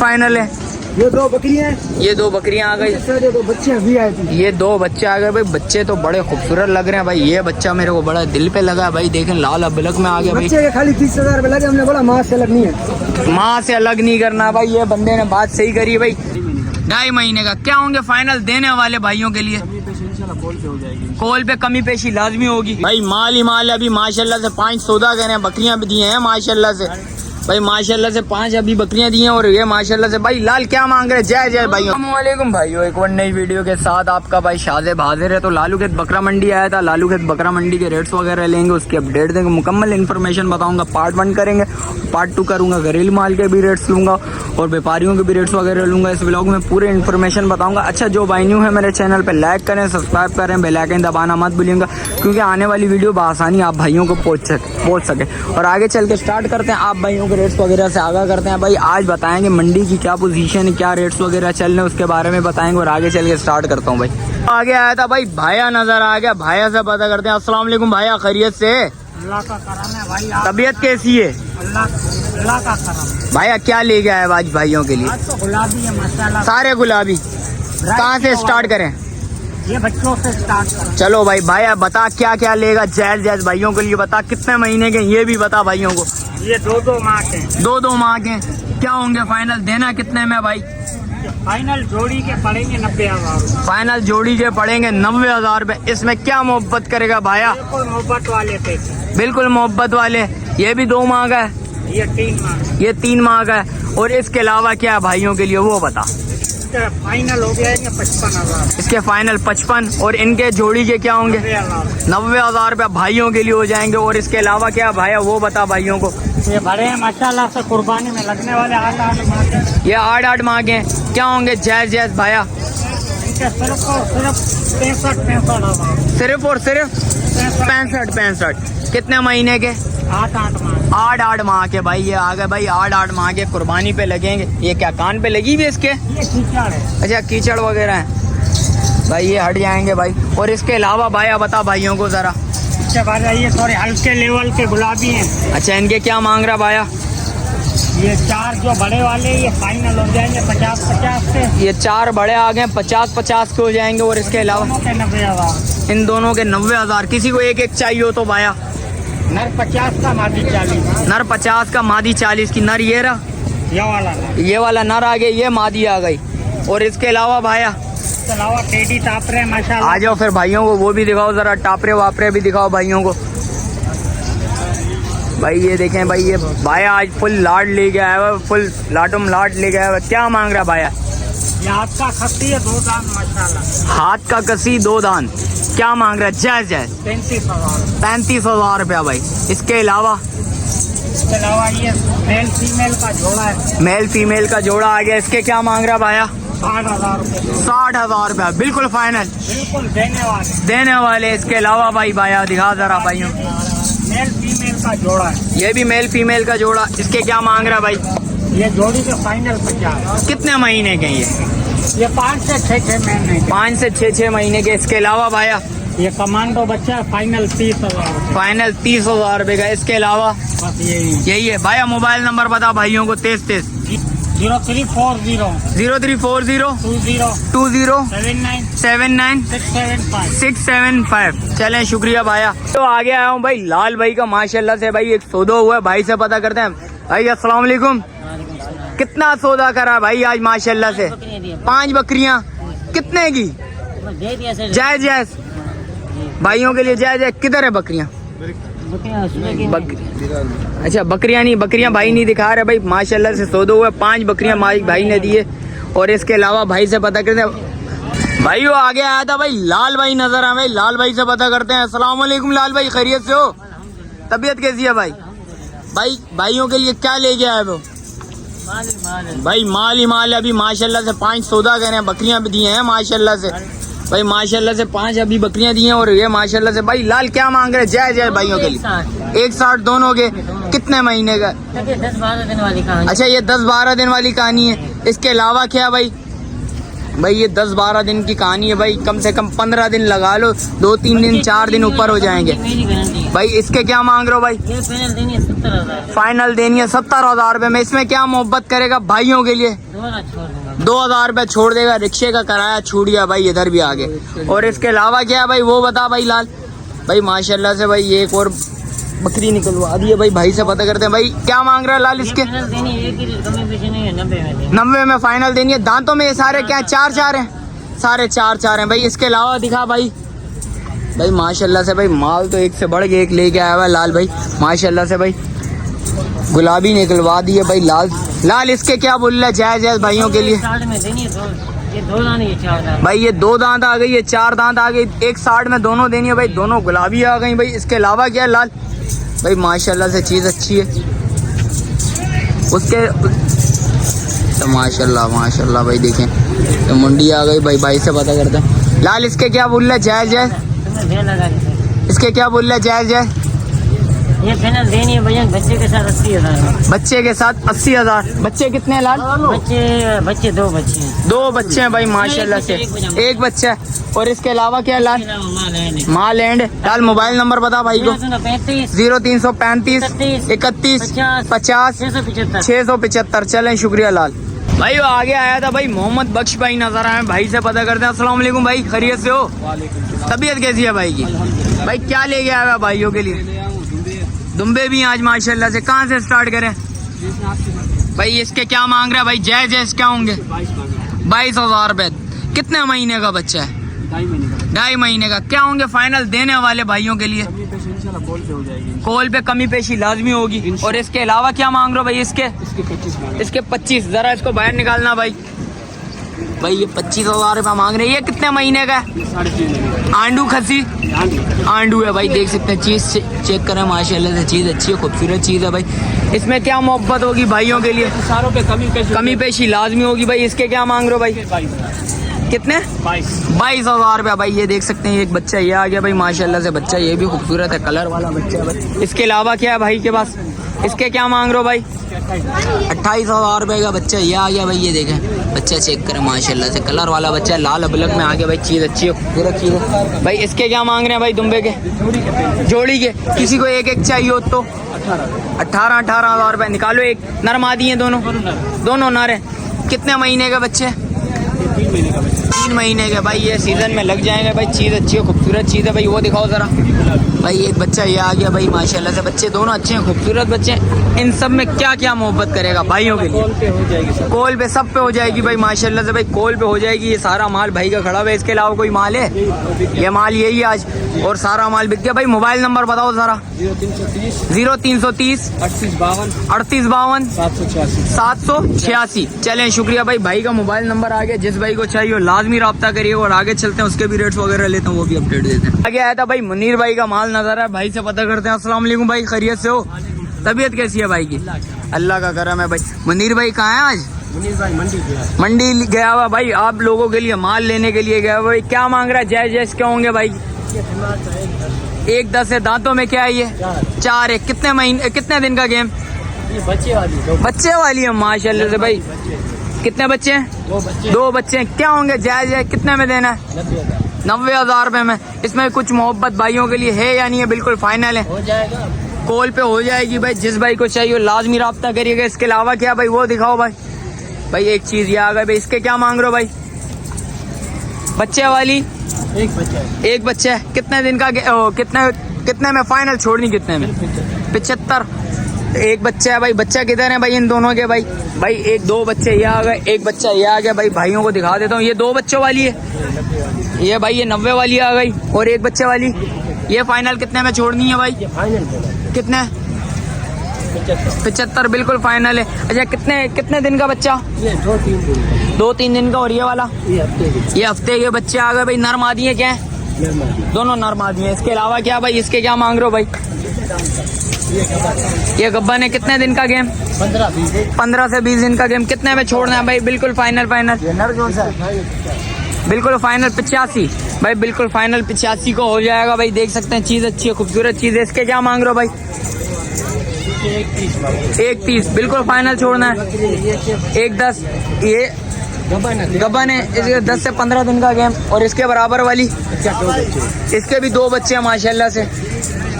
Final है। ये दो बकरियां, ये दो बकरियां आ गई। ये दो बच्चे भी आए थे। ये दो बच्चे आ गए भाई। बच्चे तो बड़े खूबसूरत लग रहे हैं भाई। ये बच्चा मेरे को बड़ा दिल पे लगा है भाई। देखें लाल अबलक में आ गया भाई। बच्चे के खाली 30,000 रुपए लगे। हमने बोला माँ से अलग नहीं है, माँ से अलग नहीं करना भाई। ये बंदे ने बात सही करी भाई। 2.5 महीने का क्या होंगे फाइनल देने वाले भाइयों के लिए? कॉल पे कमी पेशी लाजमी होगी भाई। माल ही माल है अभी माशाल्लाह से। 5 सौदा कह रहे हैं, बकरियां भी दिए हैं माशाल्लाह से भाई। माशाल्लाह से 5 अभी बकरियां दी हैं। और ये माशाल्लाह से भाई लाल क्या मांग रहे? जय जय भाइयों। अस्सलामुअलैकुम भाइयों, एक और नई वीडियो के साथ आपका भाई शाज़ेब हाजिर है। तो लालू खेत बकरा मंडी आया था। लालू खेत बकरा मंडी के रेट्स वगैरह लेंगे, उसकी अपडेट देंगे, मुकम्मल इन्फॉर्मेशन बताऊंगा। पार्ट 1 करेंगे, पार्ट 2 करूंगा। घरेलू माल के भी रेट्स लूंगा और व्यापारियों के भी रेट्स वगैरह लूंगा। इस व्लॉग में पूरे इन्फॉर्मेशन बताऊंगा। अच्छा, जो भाई न्यू है मेरे चैनल पे लाइक करें, सब्सक्राइब करें, बेल आइकन दबाना मत भूलिएगा, क्योंकि आने वाली वीडियो बआसानी आप भाइयों को पहुंच सके। और आगे चल के स्टार्ट करते हैं। आप भाइयों के रेट्स वगैरह से आगाह करते हैं भाई। आज बताएंगे मंडी की क्या पोजीशन है, क्या रेट्स वगैरह चल रहे हैं, उसके बारे में बताएंगे। और आगे चल के स्टार्ट करता हूँ भाई। आगे आया था भाई, भाया नजर आ गया। भाया से पता करते हैं। अस्सलाम वालेकुम भाया, खैरियत से? अल्लाह का करम है भाई। तबीयत कैसी है? अल्लाह का करम। भाया क्या ले गया है आज भाइयों के लिए? आज तो गुलाबी है माशाल्लाह। सारे गुलाबी। कहाँ से स्टार्ट करें? ये बच्चों से स्टार्ट करें। चलो भाई। भाया बता क्या क्या लेगा जैज जैज भाइयों के लिए बता। कितने महीने के ये भी बता भाइयों को। ये 2-2 माह के। 2-2 माह के। क्या होंगे फाइनल? देना कितने में भाई? फाइनल जोड़ी के पड़ेंगे 90,000। फाइनल जोड़ी के पड़ेंगे 90,000 रुपए। इसमें क्या मोहब्बत करेगा भाया? बिल्कुल मोहब्बत वाले पैसे। बिल्कुल मोहब्बत वाले। ये भी 2 माह का है, ये 3 माह। ये 3 माह का है। और इसके अलावा क्या है भाइयों के लिए वो बता। इसका फाइनल हो गया 55,000। इसके फाइनल 55। और इनके जोड़ी के क्या होंगे? 90,000 रुपए भाइयों के लिए हो जाएंगे। और इसके अलावा क्या भाया वो बता भाइयोों को। ये बड़े हैं माशाल्लाह से, कुर्बानी में लगने वाले 8-8 माह के। ये 8-8 माह के। क्या होंगे जैज जैज भाया? इनके सिर्फ और सिर्फ 65,000। सिर्फ और सिर्फ 65। कितने महीने के? 8-8 माह। 8-8 माह के भाई। ये आ गए भाई 8-8 माह के, कुर्बानी पे लगेंगे। ये क्या कान पे लगी हुई है इसके? ये कीचड़ है। अच्छा, कीचड़ वगैरह है भाई। ये हट जाएंगे भाई। और इसके अलावा भाई बता भाइयों को जरा। इसके बाद ये थोड़े हल्के लेवल के गुलाबी हैं। अच्छा, इनके क्या मांग रहा भाया? ये 4 जो बड़े वाले ये फाइनल हो जाएंगे 50-50 से। ये 4 बड़े आ गए 50-50 के हो जाएंगे। और इसके अलावा 90,000। इन दोनों के 90,000। किसी को एक एक चाहिए हो तो भाया? नर 50 का मादी 40। नर 50 का मादी 40 की। नर ये रहा, ये वाला नर आ गया, ये मादी आ गई। और इसके अलावा भाया? इसके अलावा टेडी टापरे माशाल्लाह। आ जाओ फिर भाइयों को वो भी दिखाओ जरा। टापरे वापरे भी दिखाओ भाइयों को। भाई ये देखें भाई, ये भाया आज फुल लाड ले गया है, फुल लाटुम लाट ले गया है। क्या मांग रहा भाया? ये हाथ का खस्सी है 2 दान माशाल्लाह। हाथ का कसी 2 दान। क्या मांग रहा है? जय जय 35,000। 35,000 रुपया भाई। इसके अलावा ये मेल फीमेल का जोड़ा है। मेल फीमेल का जोड़ा आ गया। इसके क्या मांग रहा भाया? 60,000 रुपये। 60,000 रुपया। बिल्कुल फाइनल बिल्कुल देने वाले। इसके अलावा भाई भाया दिखा जरा भाइयों। मेल फीमेल का जोड़ा है। ये भी मेल फीमेल का जोड़ा। इसके क्या मांग रहा भाई? ये जोड़ी के फाइनल 50। कितने महीने के ये? 5 से 6 महीने। 5 से 6 महीने के। इसके अलावा भाया? ये कमांडो बच्चा है, फाइनल 30,000। फाइनल 30,000 रुपए का। इसके अलावा बस यही है भाया। मोबाइल नंबर बता भाइयों को तेज। 0340 20 79 675। 675। चलें, शुक्रिया भाया। तो आगे आया हूँ भाई लाल भाई का माशाल्लाह से भाई एक सौदा हुआ है। भाई से पता करते हैं। भाई अस्सलाम वालेकुम। कितना सौदा करा भाई आज माशाल्लाह से? 5 बकरियां। कितने की? जायज जायज भाइयों के लिए जायज है। किधर है बकरियां? अच्छा, बकरियां नहीं, बकरियां भाई नहीं दिखा रहे भाई। माशाल्लाह से सौदा हुआ। 5 बकरियां भाई ने दिए। और इसके अलावा भाई से पता करते हैं। भाई वो आगे आया था भाई लाल भाई नजर आ भाई। लाल भाई से पता करते हैं। अस्सलाम वालेकुम लाल भाई, खैरियत से हो? तबीयत कैसी है भाई? भाई भाइयों के लिए क्या ले गया है वो? भाई माल ही माल है अभी माशाल्लाह से। 5 सौदा कह रहे हैं, बकरियां भी दी हैं माशाल्लाह से भाई। माशाल्लाह से 5 अभी बकरियां दी हैं। और ये माशाल्लाह से भाई लाल क्या मांग रहे हैं? जय जय भाइयों के लिए 160 दोनों के। कितने महीने का? 10-12 दिन वाली कहानी। अच्छा, ये 10-12 दिन वाली कहानी है। इसके अलावा क्या भाई? भाई ये 10-12 दिन की कहानी है भाई, कम से कम 15 दिन लगा लो, 2-3 दिन 4 दिन ऊपर हो जाएंगे। भाई इसके क्या मांग रहे हो भाई? फाइनल देनी है 70,000 रुपए में। इसमें क्या मोहब्बत करेगा भाइयों के लिए? 2,000 रुपए छोड़ देगा, रिक्शे का किराया छूट गया भाई, इधर भी आगे। और इसके अलावा क्या है भाई वो बता भाई लाल। भाई माशाल्लाह से भाई ये एक और बकरी निकलवा दी है भाई, भाई से पता करते हैं भाई क्या मांग रहा है लाल इसके? 90 में फाइनल देनी है। दांतों में ये सारे क्या 4-4 हैं? सारे 4-4 हैं भाई। इसके अलावा दिखा भाई। भाई माशाल्लाह से भाई माल तो एक से बढ़ के एक लेके आया हुआ है लाल भाई माशाल्लाह से भाई। गुलाबी निकलवा दी है भाई लाल। लाल इसके क्या बोल रहा है जायज भाइयों के लिए? भाई ये 2 दांत आ गई, ये 4 दांत आ गई, एक साइड में दोनों देनी है भाई, दोनों गुलाबी आ गई भाई। इसके अलावा क्या है लाल? भाई माशाल्लाह से चीज़ अच्छी है उसके तो माशाल्लाह भाई देखें तो मुंडी आ गई भाई, भाई से पता करते हैं। लाल इसके क्या बोल रहा है जायज? इसके क्या बोल रहा है जायज? ये फाइनल देनी है भैया, बच्चे के साथ 80,000। बच्चे के साथ 80,000। बच्चे कितने हैं लाल? बच्चे 2 बच्चे हैं। 2 बच्चे हैं भाई माशाल्लाह से, एक बच्चा है। और इसके अलावा क्या है लाल? माल एंड। लाल मोबाइल नंबर बता भाई को। 0335 31 50 675। चलें शुक्रिया लाल भाई। वो आगे आया था भाई मोहम्मद बख्श भाई नजर आए, भाई से पता करते हैं। अस्सलाम वालेकुम भाई, खैरियत से हो? तबीयत कैसी है भाई की? भाई क्या ले गया है भाइयों के लिए? दुम्बे भी आज माशाल्लाह से। कहाँ से स्टार्ट करें भाई? इसके क्या मांग रहा है भाई? जायज क्या होंगे? 22,000 रुपए। कितने महीने का बच्चा है? 2.5 महीने का। क्या होंगे फाइनल देने वाले भाइयों के लिए? कॉल पे कमी पेशी लाजमी होगी। और इसके अलावा क्या मांग रहे हो भाई इसके? इसके 25। जरा इसको बाहर निकालना भाई। भाई ये 25,000 रुपये मांग रहे हैं। ये कितने महीने का है? आंडू खसी आंडू है भाई, देख सकते हैं। चीज़ चेक करें माशाल्लाह से, चीज़ अच्छी है, खूबसूरत चीज़ है भाई। इसमें क्या मोहब्बत होगी भाइयों के लिए? सारों पे कमी पेशी लाजमी होगी भाई। इसके क्या मांग रहे हो भाई? कितने? 22,000 रुपया भाई। ये देख सकते हैं एक बच्चा ये आ गया भाई माशाल्लाह से, बच्चा ये भी खूबसूरत है, कलर वाला बच्चा है भाई। इसके अलावा क्या है भाई के पास? इसके क्या मांग रहे हो भाई? 28,000 रुपये का बच्चा ये आ गया भाई। ये देखें बच्चा चेक करें माशाल्लाह से, कलर वाला बच्चा है, लाल अबलग में आ गया भाई। चीज़ अच्छी है, खूबसूरत चीज़ है भाई। इसके क्या मांग रहे हैं भाई दुम्बे के? जोड़ी के। किसी को एक एक चाहिए हो तो 18,000 रुपये। निकालो एक। नर मादी हैं दोनों नर हैं। कितने महीने का बच्चे? 3 महीने के भाई। ये सीजन में लग जाएंगे भाई। चीज़ अच्छी है, खूबसूरत चीज़ है भाई। वो दिखाओ ज़रा भाई। एक बच्चा ये आ गया भाई माशाल्लाह से। बच्चे दोनों अच्छे हैं, खूबसूरत बच्चे हैं। इन सब में क्या क्या मोहब्बत करेगा भाइयों के लिए? कॉल पे सब पे हो जाएगी भाई माशाल्लाह से भाई। कॉल पे हो जाएगी। ये सारा माल भाई का खड़ा हुआ है। इसके अलावा कोई माल है? ये माल यही आज और सारा माल बिक गया भाई। मोबाइल नंबर बताओ ज़रा। 0330 3852 786। चलें शुक्रिया भाई। भाई का मोबाइल नंबर आ गया, जिस भाई को चाहिए लाजमी रब्ता करिए। और आगे चलते हैं, उसके भी रेट्स वगैरह लेते हैं, वो भी अपडेट देते हैं। आगे आया था भाई मुनीर भाई का माल नजर है, भाई से पता करते हैं। अस्सलाम वालेकुम भाई, खैरियत से हो? तबीयत कैसी है भाई की? अल्लाह का करम है भाई। मुनीर भाई कहाँ है आज? मुनीर भाई मंडी गया हुआ भाई, आप लोगों के लिए माल लेने के लिए गया हुआ भाई। क्या मांग रहा है? जायज क्या होंगे भाई? 1-10 है। दांतों में क्या है ये? 4 है। कितने महीने कितने दिन का गेम? बच्चे वाली है माशाल्लाह से भाई। कितने बच्चे हैं? 2 बच्चे हैं। क्या होंगे जायज है? कितने में देना है? 90,000 रुपए में। इसमें कुछ मोहब्बत भाइयों के लिए है या नहीं है? बिल्कुल फाइनल है, हो जाएगा। कॉल पे हो जाएगी भाई। जिस भाई को चाहिए लाजमी रब्ता करिएगा। इसके अलावा क्या भाई वो दिखाओ भाई। भाई एक चीज ये आ गई भाई। इसके क्या मांग रहे हो भाई? बच्चे वाली एक बच्चा है। कितने दिन का कितने में फाइनल छोड़नी? कितने में? 75। एक बच्चा है भाई। बच्चा किधर है भाई इन दोनों के भाई? भाई 1-2 बच्चे ये आ गए, एक बच्चा ये आ गया भाई। भाइयों को दिखा देता हूँ। ये 2 बच्चों वाली है ये भाई। ये 90 वाली आ गई और एक बच्चे वाली। ये फाइनल कितने में छोड़नी है भाई? कितने? 75 बिल्कुल फाइनल है। अच्छा कितने दिन का बच्चा? 2-3 दिन का। और ये वाला? ये हफ्ते के बच्चे आ गए भाई। नर मादी है क्या है? दोनों नर मादी है। इसके अलावा क्या भाई? इसके क्या मांग रहे हो भाई? ये गब्बन है। कितने दिन का गेम? 15 से 20 दिन का गेम। कितने में छोड़ना है भाई? बिल्कुल फाइनल। बिल्कुल फाइनल 85 भाई। बिल्कुल फाइनल 85 को हो जाएगा भाई। देख सकते हैं चीज़ अच्छी है, खूबसूरत चीज़ है। इसके क्या मांग रहे हो भाई? 1-30 बिल्कुल फाइनल छोड़ना है। 1-10 ये गबन है, इसके 10 से 15 दिन का गेम। और इसके बराबर वाली इसके भी 2 बच्चे हैं माशाल्लाह से।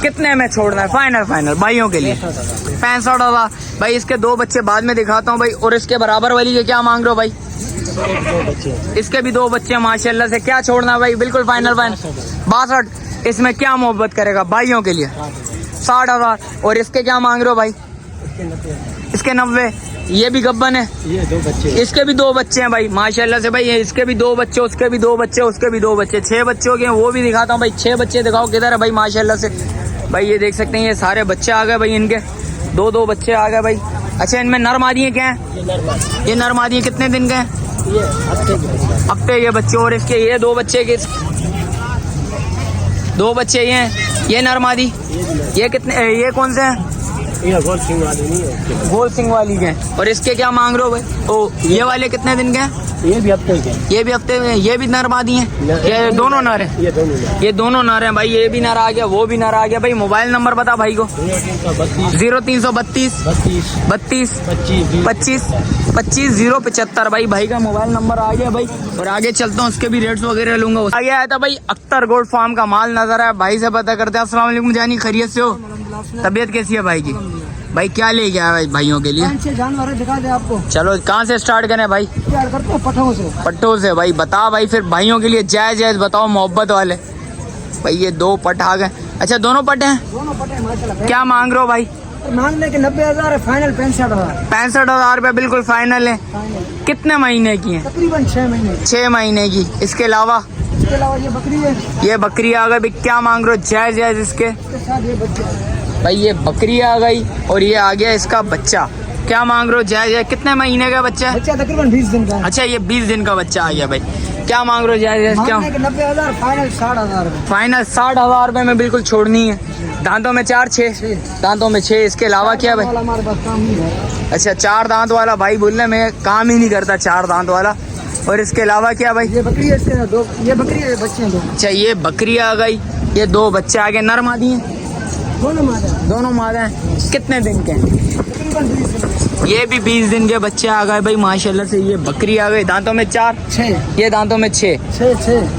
कितने में छोड़ना है फाइनल भाइयों के लिए? 65,000 भाई। इसके 2 बच्चे बाद में दिखाता हूँ भाई। और इसके बराबर वाली के क्या मांग रहे हो भाई? इसके भी 2 बच्चे हैं माशाल्लाह से। क्या छोड़ना है भाई? बिल्कुल फाइनल 62। इसमें क्या मोहब्बत करेगा भाइयों के लिए? 60,000। और इसके क्या मांग रहे हो भाई? इसके 90। ये भी गब्बन है, ये 2 बच्चे। इसके भी 2 बच्चे हैं भाई माशाल्लाह से भाई। इसके भी 2 बच्चे, उसके भी 2 बच्चे, उसके भी 2 बच्चे। 6 बच्चों के वो भी दिखाता हूँ भाई। 6 बच्चे दिखाओ किधर है भाई माशाल्लाह से भाई। ये देख सकते हैं ये सारे बच्चे आ गए भाई। इनके 2 बच्चे आ गए भाई। अच्छा, इनमें नर मादियाँ क्या हैं? ये नर मादियाँ कितने दिन के हैं? हफ्ते के बच्चे। और इसके ये 2 बच्चे के 2 बच्चे ये हैं। ये नर मादी ये कितने? ये कौन से हैं? ये गोल सिंह वाली नहीं है, गोल सिंह वाली के। और इसके क्या मांग रहे हो भाई? ओ, ये वाले कितने दिन के हैं? ये भी हफ्ते के। ये भी हफ्ते में। ये भी नर मादी हैं? ये दोनों नर हैं? ये दोनों नर हैं भाई। ये भी नर आ गया, वो भी नर आ गया भाई। मोबाइल नंबर बता भाई को। 0332 32 25 075 भाई का मोबाइल नंबर आ गया भाई। और आगे चलता हूँ, उसके भी रेट्स वगैरह लूंगा। आगे आया था भाई अख्तर गोल्ड फार्म का माल नजर आया भाई से पता करते हैं। अस्सलाम वालेकुम जानी, खैरियत से हो? तबीयत कैसी है भाई की? भाई क्या ले गया भाई भाइयों के लिए? जानवर दिखा दे आपको। चलो कहाँ से स्टार्ट करें भाई? पट्टों से। पट्टों से भाई। बता भाई फिर भाइयों के लिए जायज बताओ मोहब्बत वाले भाई। ये 2 पट आ गए। अच्छा, दोनों पट हैं? दोनों पटे माशाल्लाह। क्या मांग रहे हो भाई? मांगने के 90,000 है, फाइनल 65,000। 65,000 रुपये बिल्कुल फाइनल है। कितने महीने की है? तकरीबन 6 महीने। 6 महीने की। इसके अलावा ये बकरी है। ये बकरी आ गई भाई। क्या मांग रहे हो जायज इसके? इसके साथ ये बच्चे भाई ये बकरी आ गई और ये आ गया इसका बच्चा। क्या मांग रहे हो जायज? कितने महीने का बच्चा है? बच्चा तकरीबन 20 दिन का है। अच्छा, ये 20 दिन का बच्चा आ गया भाई। क्या मांग रहे हो जायज? क्या? 90,000, फाइनल 60,000। फाइनल 60,000 रुपये में बिल्कुल छोड़नी है। दांतों में 4 6 दांतों में 6। इसके अलावा क्या भाई? हमारे पास काम नहीं है। अच्छा, 4 दांत वाला भाई बोलने में काम ही नहीं करता, 4 दांत वाला। और इसके अलावा क्या भाई? ये बकरी है, इसके 2 ये बकरी है, बच्चे हैं 2। अच्छा, ये बकरी आ गई। ये 2 बच्चे आ गए। नर मादी हैं? दोनों मादा हैं। कितने दिन के हैं? तकरीबन 20 दिन। ये भी 20 दिन के बच्चे आ गए भाई माशाल्लाह से। ये बकरी आ गई। दांतों में 4 6। ये दांतों में 6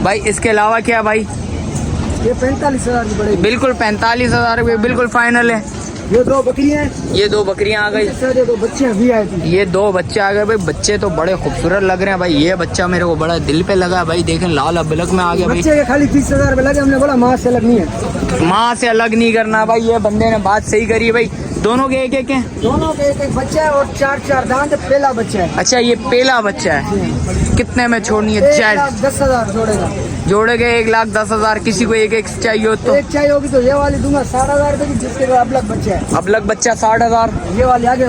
भाई। इसके अलावा क्या भाई? ये 45,000 की पड़ेगी। बिल्कुल 45,000 रुपये बिल्कुल फाइनल है। ये 2 बकरी हैं। ये 2 बकरियां आ गई। ये 2 बच्चे हैं VIP। ये 2 बच्चे आ गए भाई। बच्चे तो बड़े खूबसूरत लग रहे हैं भाई। ये बच्चा मेरे को बड़ा दिल पे लगा भाई। देखें लाल अबलक में आ गया भाई। बच्चे के खाली 30,000 रुपये लगे। हमने बोला माँ से अलग नहीं है। माँ से अलग नहीं करना भाई। ये बंदे ने बात सही करी है भाई। दोनों के एक हैं? दोनों के एक बच्चा है और 4 दांत। पहला बच्चा है। अच्छा, ये पहला बच्चा है। कितने में छोड़नी है? 1,10,000 जोड़ेगा। जोड़ेगे 1,10,000। किसी को एक चाहिए हो तो? एक चाहिए होगी तो ये वाली दूंगा 60,000 रुपये की, जिसके बाद अबलग बच्चा है। अबलग बच्चा 60,000। ये वाली आगे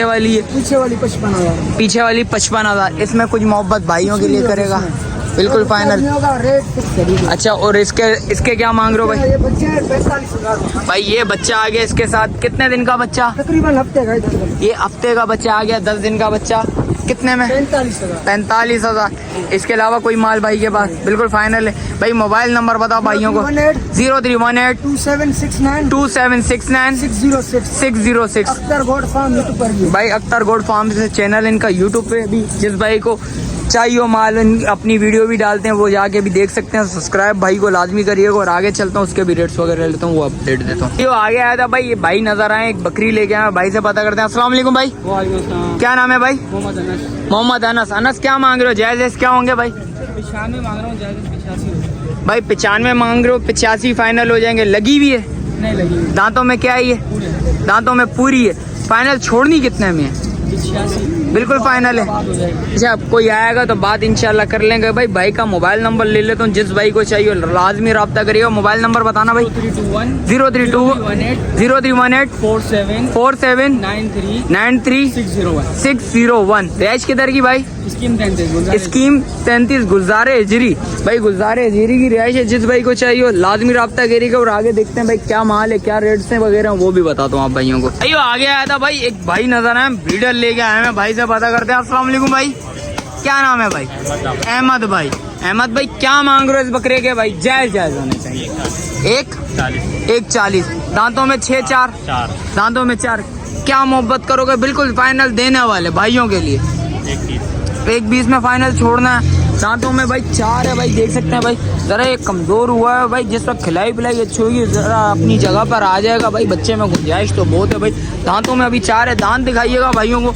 वाली है। पीछे वाली 55,000। पीछे वाली 55,000। इसमें कुछ मोहब्बत भाइयों के लिए करेगा? बिल्कुल फाइनल। रेट। अच्छा, और इसके क्या मांग रहे हो भाई? ये बच्चा है 45,000 भाई। ये बच्चा आ गया इसके साथ। कितने दिन का बच्चा? तकरीबन हफ्ते का। ये हफ्ते का बच्चा आ गया। 10 दिन का बच्चा। कितने में? 45,000। इसके अलावा कोई माल भाई के पास? बिल्कुल फाइनल है भाई। मोबाइल नंबर बताओ भाइयों को। 0318 2769 606 अख्तर गोल्ड फार्म यूट्यूब पर भी। भाई अख्तर गोल्ड फार्म से चैनल इनका यूट्यूब पे भी। जिस भाई को चाहिए माल अपनी वीडियो भी डालते हैं, वो जाके भी देख सकते हैं। सब्सक्राइब भाई को लाजमी करिएगा। और आगे चलता हूँ, उसके भी रेट्स वगैरह लेता हूँ, वो अपडेट देता हूँ। ये आगे आया था भाई। ये भाई नजर आए, एक बकरी लेके आए। भाई से पता करते हैं। अस्सलाम वालेकुम भाई। क्या नाम है भाई? मोहम्मद अनस। अनस, क्या मांग रहे हो जायज? क्या होंगे भाई? 95 मांग रहा हूँ, जायज 85। भाई 95 मांग रहे हो, 85 फाइनल हो जाएंगे। लगी हुई है? नहीं लगी। दांतों में क्या है? ये दांतों में पूरी है। फाइनल छोड़नी कितने में है? 86। बिल्कुल फाइनल है। अच्छा, कोई आएगा तो बात इंशाल्लाह कर लेंगे भाई। भाई का मोबाइल नंबर ले लेता हूँ। जिस भाई को चाहिए लाजमी रब्ता करिएगा। मोबाइल नंबर बताना भाई। 0318 47 93 601। रैश किधर की भाई? स्कीम 33 गुलजारे हिजरी। भाई गुलजारे हिजरी की रिहाइश है। जिस भाई को चाहिए लाजमी रब्ता करिएगा। और आगे देखते हैं भाई क्या माल है, क्या रेट्स हैं वगैरह, वो भी बताता हूँ आप भाइयों को। भाई आगे आया था भाई, एक भाई नजर आए, वीडियो लेके आए हैं। भाई से पता करते हैं। अस्सलाम वालेकुम भाई। क्या नाम है भाई? अहमद भाई। अहमद भाई, क्या मांग रहे हो इस बकरे के भाई? जायज होने चाहिए। 1,40। दांतों में 6 4 दांतों में 4। क्या मोहब्बत करोगे? बिल्कुल फाइनल देने वाले भाइयों के लिए 1:20 में फाइनल छोड़ना है। दांतों में भाई 4 है भाई, देख सकते हैं भाई। जरा ये कमजोर हुआ है भाई, जिस वक्त खिलाई पिलाई अच्छी होगी जरा अपनी जगह पर आ जाएगा भाई। बच्चे में गुंजाइश तो बहुत है भाई। दांतों में अभी 4 है। दांत दिखाइएगा भाइयों को।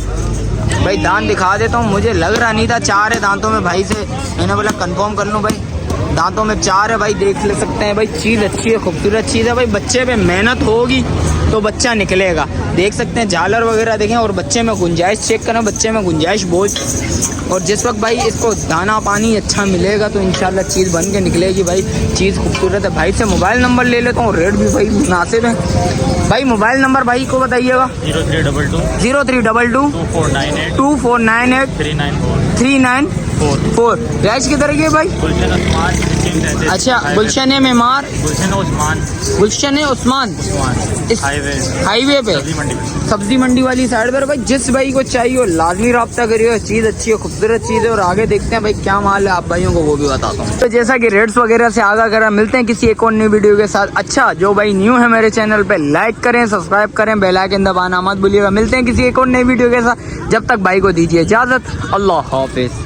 भाई दांत दिखा देता हूँ, मुझे लग रहा नहीं था 4 है दांतों में भाई से, मैंने बोला कंफर्म कर लूँ भाई। दांतों में 4 है भाई, देख ले सकते हैं भाई। चीज़ अच्छी है, खूबसूरत चीज़ है भाई। बच्चे पे मेहनत होगी तो बच्चा निकलेगा, देख सकते हैं। झालर वगैरह देखें, और बच्चे में गुंजाइश चेक करें, बच्चे में गुंजाइश बहुत। और जिस वक्त भाई इसको दाना पानी अच्छा मिलेगा तो इंशाल्लाह चीज़ बन के निकलेगी भाई। चीज़ खूबसूरत है। भाई से मोबाइल नंबर ले लेता हूँ, रेट भी भाई मुनासिब है भाई। मोबाइल नंबर भाई को बताइएगा। 0322 2498 394। रैश किधर है भाई? अच्छा, गुलशन मेमार, गुलशन उस्मान इस हाईवे पे सब्जी मंडी वाली साइड पर भाई। जिस भाई को चाहिए हो लाजमी रब्ता करिए। चीज़ अच्छी है, खूबसूरत चीज़ है। और आगे देखते हैं भाई क्या माल है, आप भाइयों को वो भी बताता हूँ। तो जैसा कि रेट्स वगैरह से आगा करा, मिलते हैं किसी एक और नई वीडियो के साथ। अच्छा, जो भाई न्यू है मेरे चैनल पे, लाइक करें, सब्सक्राइब करें, बेल आइकन दबाना मत भूलिएगा। मिलते हैं किसी एक और नई वीडियो के साथ, जब तक भाई को दीजिए इजाज़त। अल्लाह हाफिज़।